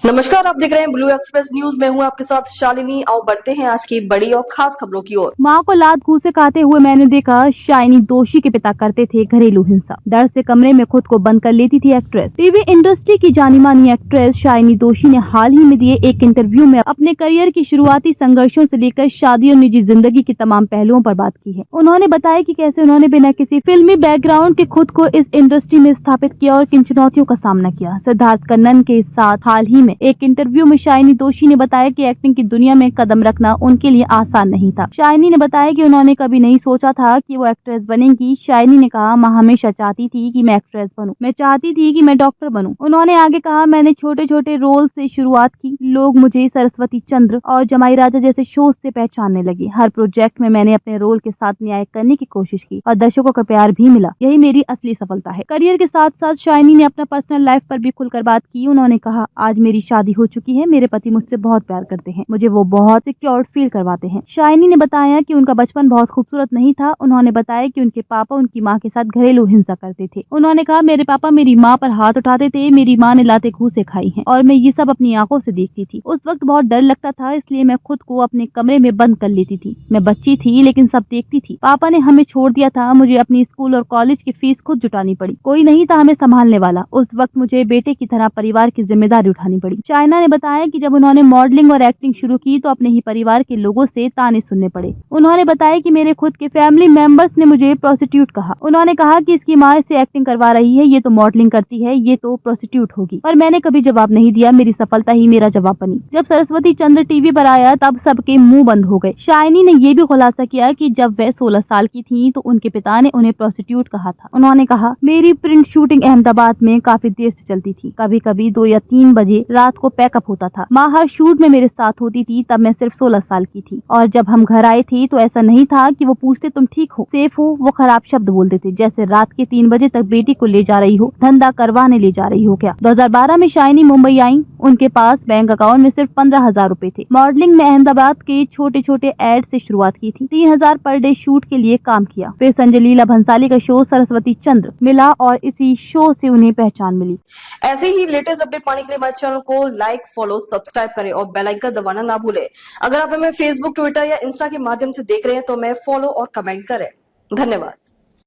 नमस्कार, आप देख रहे हैं ब्लू एक्सप्रेस न्यूज। मैं हूं आपके साथ शालिनी। आओ बढ़ते हैं आज की बड़ी और खास खबरों की ओर। मां को लात घूंसे खाते हुए मैंने देखा शाइनी दोषी के पिता करते थे घरेलू हिंसा। डर से कमरे में खुद को बंद कर लेती थी एक्ट्रेस। टीवी इंडस्ट्री की जानी मानी एक्ट्रेस शाइनी दोषी ने हाल ही में दिए एक इंटरव्यू में अपने करियर की शुरुआती संघर्षों से लेकर शादी और निजी जिंदगी के तमाम पहलुओं पर बात की है। उन्होंने बताया कि कैसे उन्होंने बिना किसी फिल्मी बैकग्राउंड के खुद को इस इंडस्ट्री में स्थापित किया और किन चुनौतियों का सामना किया। सिद्धार्थ कन्नन के साथ हाल ही में एक इंटरव्यू में शाइनी दोषी ने बताया कि एक्टिंग की दुनिया में कदम रखना उनके लिए आसान नहीं था। शाइनी ने बताया कि उन्होंने कभी नहीं सोचा था कि वो एक्ट्रेस बनेंगी। शाइनी ने कहा, मैं हमेशा चाहती थी कि मैं एक्ट्रेस बनूं। मैं चाहती थी कि मैं डॉक्टर बनूं। उन्होंने आगे कहा, मैंने छोटे छोटे रोल से शुरुआत की। लोग मुझे सरस्वती चंद्र और जमाई राजा जैसे शो से पहचानने लगे। हर प्रोजेक्ट में मैंने अपने रोल के साथ न्याय करने की कोशिश की और दर्शकों का प्यार भी मिला। यही मेरी असली सफलता है। करियर के साथ साथ शाइनी ने अपना पर्सनल लाइफ पर भी खुलकर बात की। उन्होंने कहा, आज मेरी शादी हो चुकी है। मेरे पति मुझसे बहुत प्यार करते हैं। मुझे वो बहुत सिक्योर फील करवाते हैं। शाइनी ने बताया कि उनका बचपन बहुत खूबसूरत नहीं था। उन्होंने बताया कि उनके पापा उनकी मां के साथ घरेलू हिंसा करते थे। उन्होंने कहा, मेरे पापा मेरी मां पर हाथ उठाते थे। मेरी मां ने लाते घूंसे खाई हैं और मैं ये सब अपनी आंखों से देखती थी। उस वक्त बहुत डर लगता था, इसलिए मैं खुद को अपने कमरे में बंद कर लेती थी। मैं बच्ची थी लेकिन सब देखती थी। पापा ने हमें छोड़ दिया था। मुझे अपनी स्कूल और कॉलेज की फीस खुद जुटानी पड़ी। कोई नहीं था हमें संभालने वाला। उस वक्त मुझे बेटे की तरह परिवार की जिम्मेदारी उठानी पड़ी। चाइना ने बताया कि जब उन्होंने मॉडलिंग और एक्टिंग शुरू की तो अपने ही परिवार के लोगों से ताने सुनने पड़े। उन्होंने बताया कि मेरे खुद के फैमिली मेंबर्स ने मुझे प्रोस्टिट्यूट कहा। उन्होंने कहा कि इसकी माँ इससे एक्टिंग करवा रही है, ये तो मॉडलिंग करती है, ये तो प्रोस्टिट्यूट होगी। पर मैंने कभी जवाब नहीं दिया। मेरी सफलता ही मेरा जवाब बनी। जब सरस्वती चंद्र टीवी पर आया तब सबके मुंह बंद हो गए। शाइनी ने ये भी खुलासा किया कि जब वह 16 साल की थी तो उनके पिता ने उन्हें प्रोस्टिट्यूट कहा था। उन्होंने कहा, मेरी प्रिंट शूटिंग अहमदाबाद में काफी देर से चलती थी। कभी कभी 2 या 3 बजे रात को पैकअप होता था। माँ हर शूट में मेरे साथ होती थी। तब मैं सिर्फ 16 साल की थी और जब हम घर आए थे तो ऐसा नहीं था कि वो पूछते तुम ठीक हो, सेफ हो। वो खराब शब्द बोलते थे, जैसे रात के 3 बजे तक बेटी को ले जा रही हो, धंधा करवाने ले जा रही हो क्या। 2012 में शाइनी मुंबई आई। उनके पास बैंक अकाउंट में सिर्फ 15,000 रूपए थे। मॉडलिंग में अहमदाबाद के छोटे छोटे एड से शुरुआत की थी। 3,000 पर डे शूट के लिए काम किया। फिर संजय लीला भंसाली का शो सरस्वती चंद्र मिला और इसी शो से उन्हें पहचान मिली। ऐसे ही लेटेस्ट अपडेट पाने के लिए हमारे चैनल को लाइक, फॉलो, सब्सक्राइब करें और बेल आइकन दबाना ना भूलें। अगर आप हमें फेसबुक, ट्विटर या इंस्टा के माध्यम से देख रहे हैं तो हमें फॉलो और कमेंट करें। धन्यवाद।